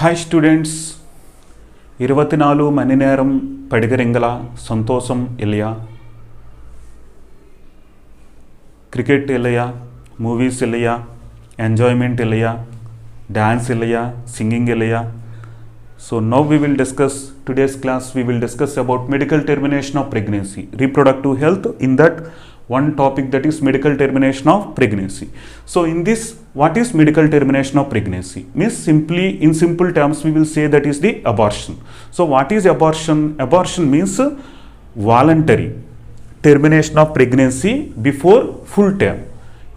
Hi students, 24 மணி நேரம் படிக்கிறீங்களா? சந்தோஷம் இல்லையா? கிரிக்கெட் இல்லையா? மூவிஸ் இல்லையா? என்ஜாய்மெண்ட் இல்லையா? டான்ஸ் இல்லையா? சிங்கிங் இல்லையா? So now we will discuss, today's class we will discuss about medical termination of pregnancy, reproductive health. In that one topic, that is medical termination of pregnancy. So in this, what is medical termination of pregnancy? Means simply, in simple terms, we will say that is the abortion. So what is abortion? Abortion means voluntary termination of pregnancy before full term.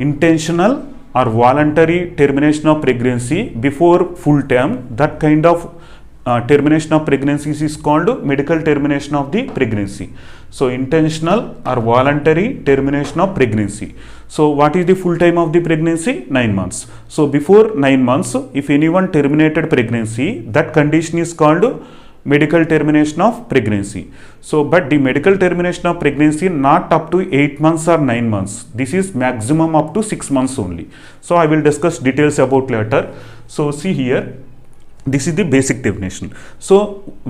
Intentional or voluntary termination of pregnancy before full term, that kind of termination of pregnancies is called medical termination of the pregnancy. So intentional or voluntary termination of pregnancy. So what is the full time of the pregnancy? 9 months. So before 9 months, if anyone terminated pregnancy, that condition is called medical termination of pregnancy. So but the medical termination of pregnancy not up to 8 months or 9 months. This is maximum up to 6 months only. So I will discuss details about later. So see here, this is the basic definition. So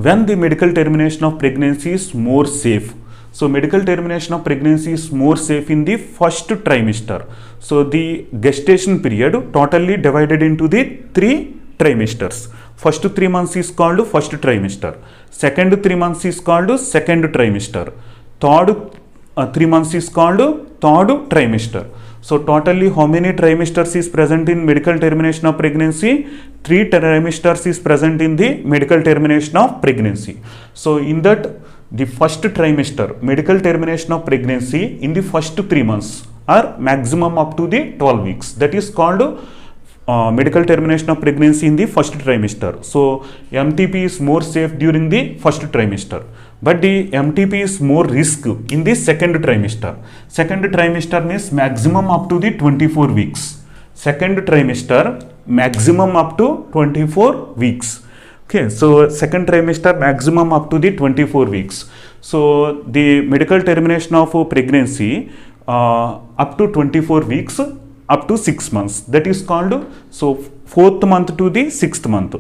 when the medical termination of pregnancy is more safe, so medical termination of pregnancy is more safe in the first trimester. So the gestation period totally divided into the 3 trimesters. First 3 months is called first trimester. Second 3 months is called second trimester. Third 3 months is called third trimester. So totally how many trimesters is present in medical termination of pregnancy? 3 trimesters is present in the medical termination of pregnancy. So in that, the first trimester medical termination of pregnancy in the first 3 months are maximum up to the 12 weeks. That is called medical termination of pregnancy in the first trimester. So MTP is more safe during the first trimester, but the MTP is more risk in the second trimester. Second trimester means maximum up to the 24 weeks. Second trimester maximum up to 24 weeks. Okay, so second trimester maximum up to the 24 weeks. So the medical termination of pregnancy up to 24 weeks up to 6 months, that is called, so 4th month to the 6th month,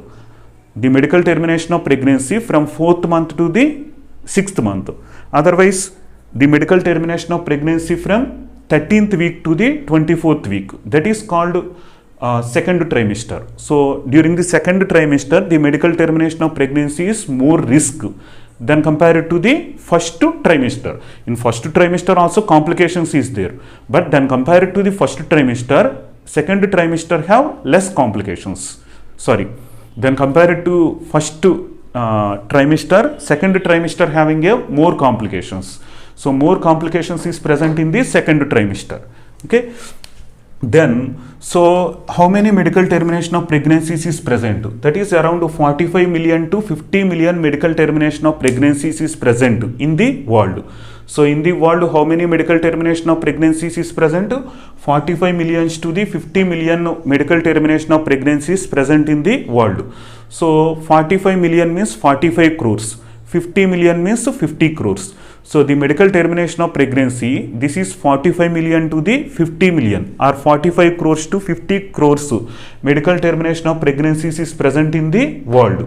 the medical termination of pregnancy from 4th month to the 6th month. Otherwise the medical termination of pregnancy from 13th week to the 24th week, that is called second trimester. So during the second trimester, the medical termination of pregnancy is more risk than compared to the first trimester. In first trimester also complications is there, but then compared to the first trimester, second trimester have less complications. Sorry, then compared to first trimester, second trimester having a more complications. So more complications is present in the second trimester. Okay. Then, so how many medical termination of pregnancies is present? That is around 45 million to 50 million medical termination of pregnancies is present in the world. So in the world, how many medical termination of pregnancies is present? 45 millions to the 50 million medical termination of pregnancies present in the world. So 45 million means 45 crores. 50 million means 50 crores. So the medical termination of pregnancy, this is 45 million to the 50 million or 45 crores to 50 crores medical termination of pregnancies is present in the world.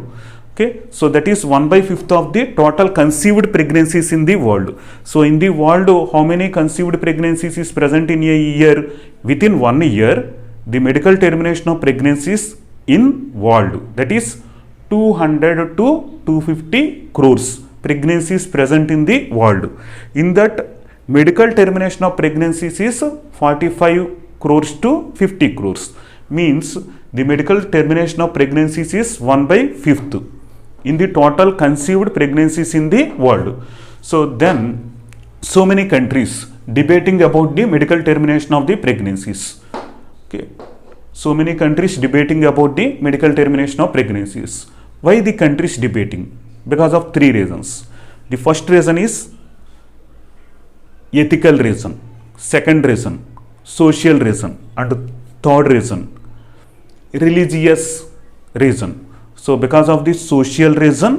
Okay, so that is 1/5 of the total conceived pregnancies in the world. So in the world, how many conceived pregnancies is present in a year? Within 1 year, the medical termination of pregnancies in world, that is 200 to 250 crores pregnancies present in the world. In that, medical termination of pregnancies is 45 crores to 50 crores. Means the medical termination of pregnancies is 1/5 in the total conceived pregnancies in the world. So then, so many countries debating about the medical termination of the pregnancies. Okay, so many countries debating about the medical termination of pregnancies. Why the countries debating? Because of 3 reasons. The first reason is ethical reason, second reason social reason, and third reason religious reason. So because of this social reason,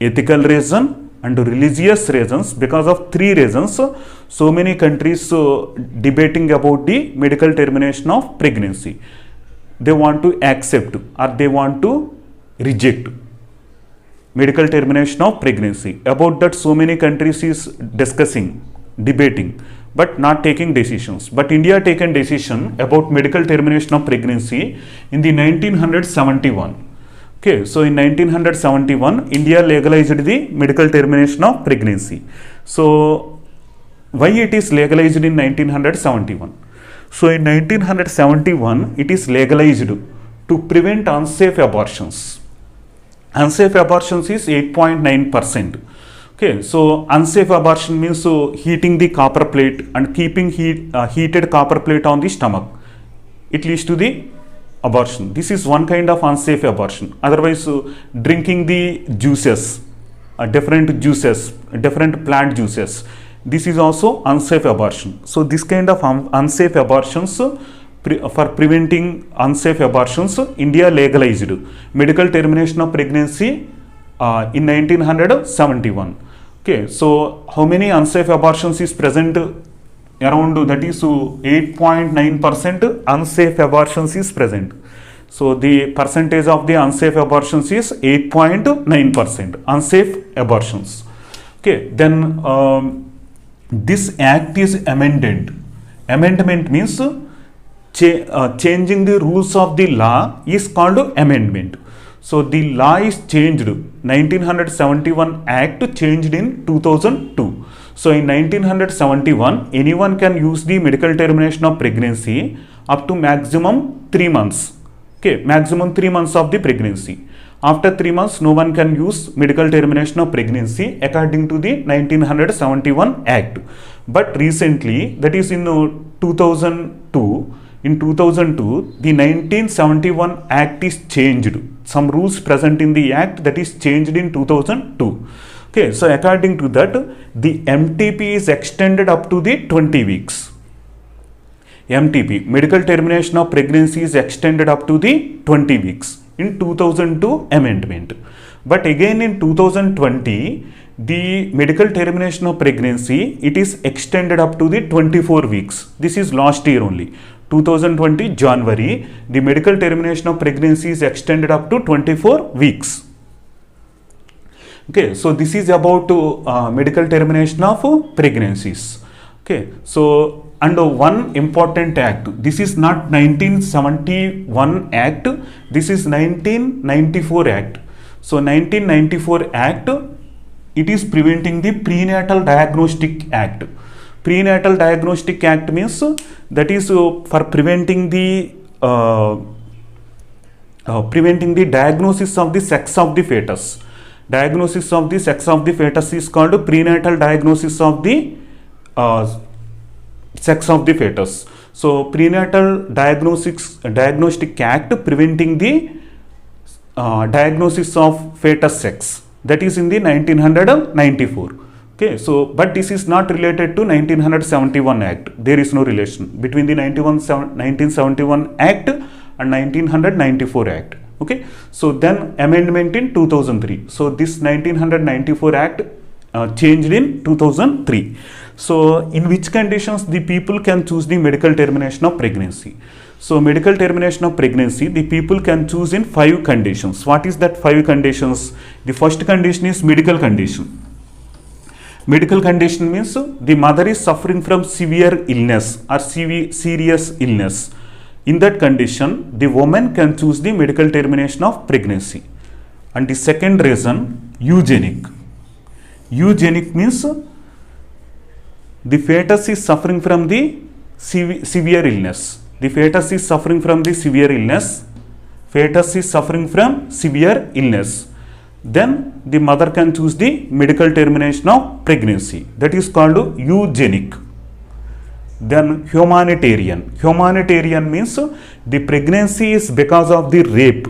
ethical reason and religious reasons, because of 3 reasons, so many countries debating about the medical termination of pregnancy. They want to accept or they want to reject medical termination of pregnancy. About that, so many countries is discussing, debating, but not taking decisions. But India taken decision about medical termination of pregnancy in the 1971. Okay, so in 1971 India legalized the medical termination of pregnancy. So why it is legalized in 1971? So in 1971 it is legalized to prevent unsafe abortions. Unsafe abortions is 8.9%. Okay, so unsafe abortion means heating the copper plate and keeping heated copper plate on the stomach. It leads to the abortion. This is one kind of unsafe abortion. Otherwise, drinking the juices, different juices, different plant juices, this is also unsafe abortion. So this kind of unsafe abortions, for preventing unsafe abortions, India legalized medical termination of pregnancy in 1971. Okay, so how many unsafe abortions is present? Around, that is 8.9% unsafe abortions is present. So the percentage of the unsafe abortions is 8.9% unsafe abortions. Okay, then this act is amended. Amendment means changing the rules of the law is called amendment. So the law is changed. 1971 Act changed in 2002. So in 1971 anyone can use the medical termination of pregnancy up to maximum 3 months. Okay, maximum 3 months of the pregnancy. After 3 months no one can use medical termination of pregnancy according to the 1971 Act. But recently, that is in 2002, in 2002 the 1971 Act is changed. Some rules present in the Act that is changed in 2002. Okay, so according to that the MTP is extended up to the 20 weeks. MTP, medical termination of pregnancy, is extended up to the 20 weeks in 2002 amendment. But again in 2020 the medical termination of pregnancy, it is extended up to the 24 weeks. This is last year only. 2020 January, the medical termination of pregnancy is extended up to 24 weeks. Okay, so this is about medical termination of pregnancies. Okay, so under one important act, this is not 1971 Act, this is 1994 Act. So 1994 Act, it is preventing the Prenatal Diagnostic Act. Prenatal Diagnostic Act means that is for preventing the diagnosis of the sex of the fetus. Diagnosis of the sex of the fetus is called prenatal diagnosis of the sex of the fetus. So Prenatal Diagnostic Act preventing the diagnosis of fetus sex, that is in the 1994. Okay, so but this is not related to 1971 Act. There is no relation between the 1971 Act and 1994 Act. Okay, so then amendment in 2003. So this 1994 Act changed in 2003. So in which conditions the people can choose the medical termination of pregnancy? So medical termination of pregnancy, the people can choose in 5 conditions. What is that 5 conditions? The first condition is medical condition. Medical condition means the mother is suffering from severe illness or serious illness. In that condition, the woman can choose the medical termination of pregnancy. And the second reason, eugenic. Eugenic means the fetus is suffering from the severe illness. The fetus is suffering from the severe illness. Fetus is suffering from severe illness. Then the mother can choose the medical termination of pregnancy. That is called eugenic. Then humanitarian. Humanitarian means the pregnancy is because of the rape.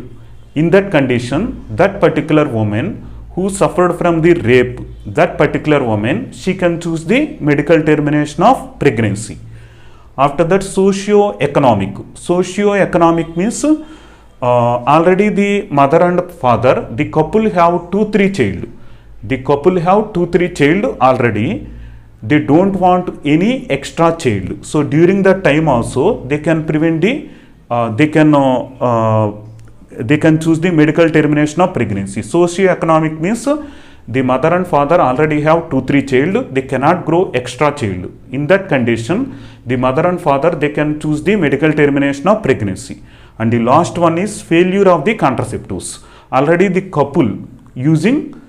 In that condition, that particular woman who suffered from the rape, that particular woman, she can choose the medical termination of pregnancy. After that, socio-economic. Socio-economic means already the mother and father, the couple have 2-3 child. The couple have 2-3 child already. They don't want any extra child. So during that time also they can prevent the they can choose the medical termination of pregnancy. Socio-economic means the mother and father already have 2-3 child, they cannot grow extra child. In that condition, the mother and father, they can choose the medical termination of pregnancy. And the last one is failure of the contraceptives. Already the couple using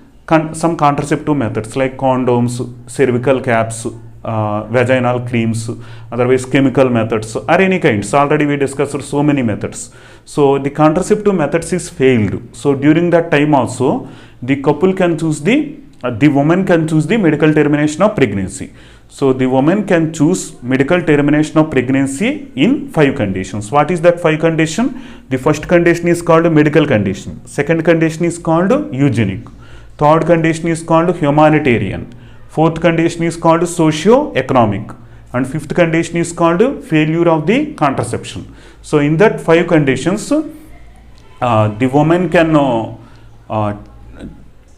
some contraceptive methods like condoms, cervical caps, vaginal creams, otherwise chemical methods or any kinds. Already we discussed so many methods. So the contraceptive methods is failed. So during that time also, the couple can choose the woman can choose the medical termination of pregnancy. So the woman can choose medical termination of pregnancy in 5 conditions. What is that 5 condition? The first condition is called medical condition. Second condition is called eugenic. Third condition is called humanitarian. Fourth condition is called socio-economic. And fifth condition is called failure of the contraception. So in that 5 conditions, the woman can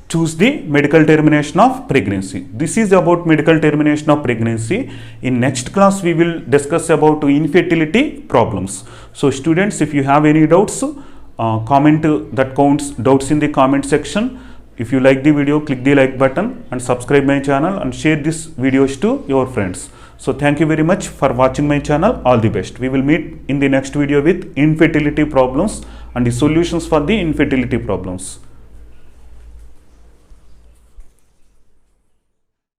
choose the medical termination of pregnancy. This is about medical termination of pregnancy. In next class, we will discuss about infertility problems. So students, if you have any doubts, comment that counts doubts in the comment section. If you like the video, click the like button and subscribe my channel and share this videos to your friends. So thank you very much for watching my channel. All the best. We will meet in the next video with infertility problems and the solutions for the infertility problems.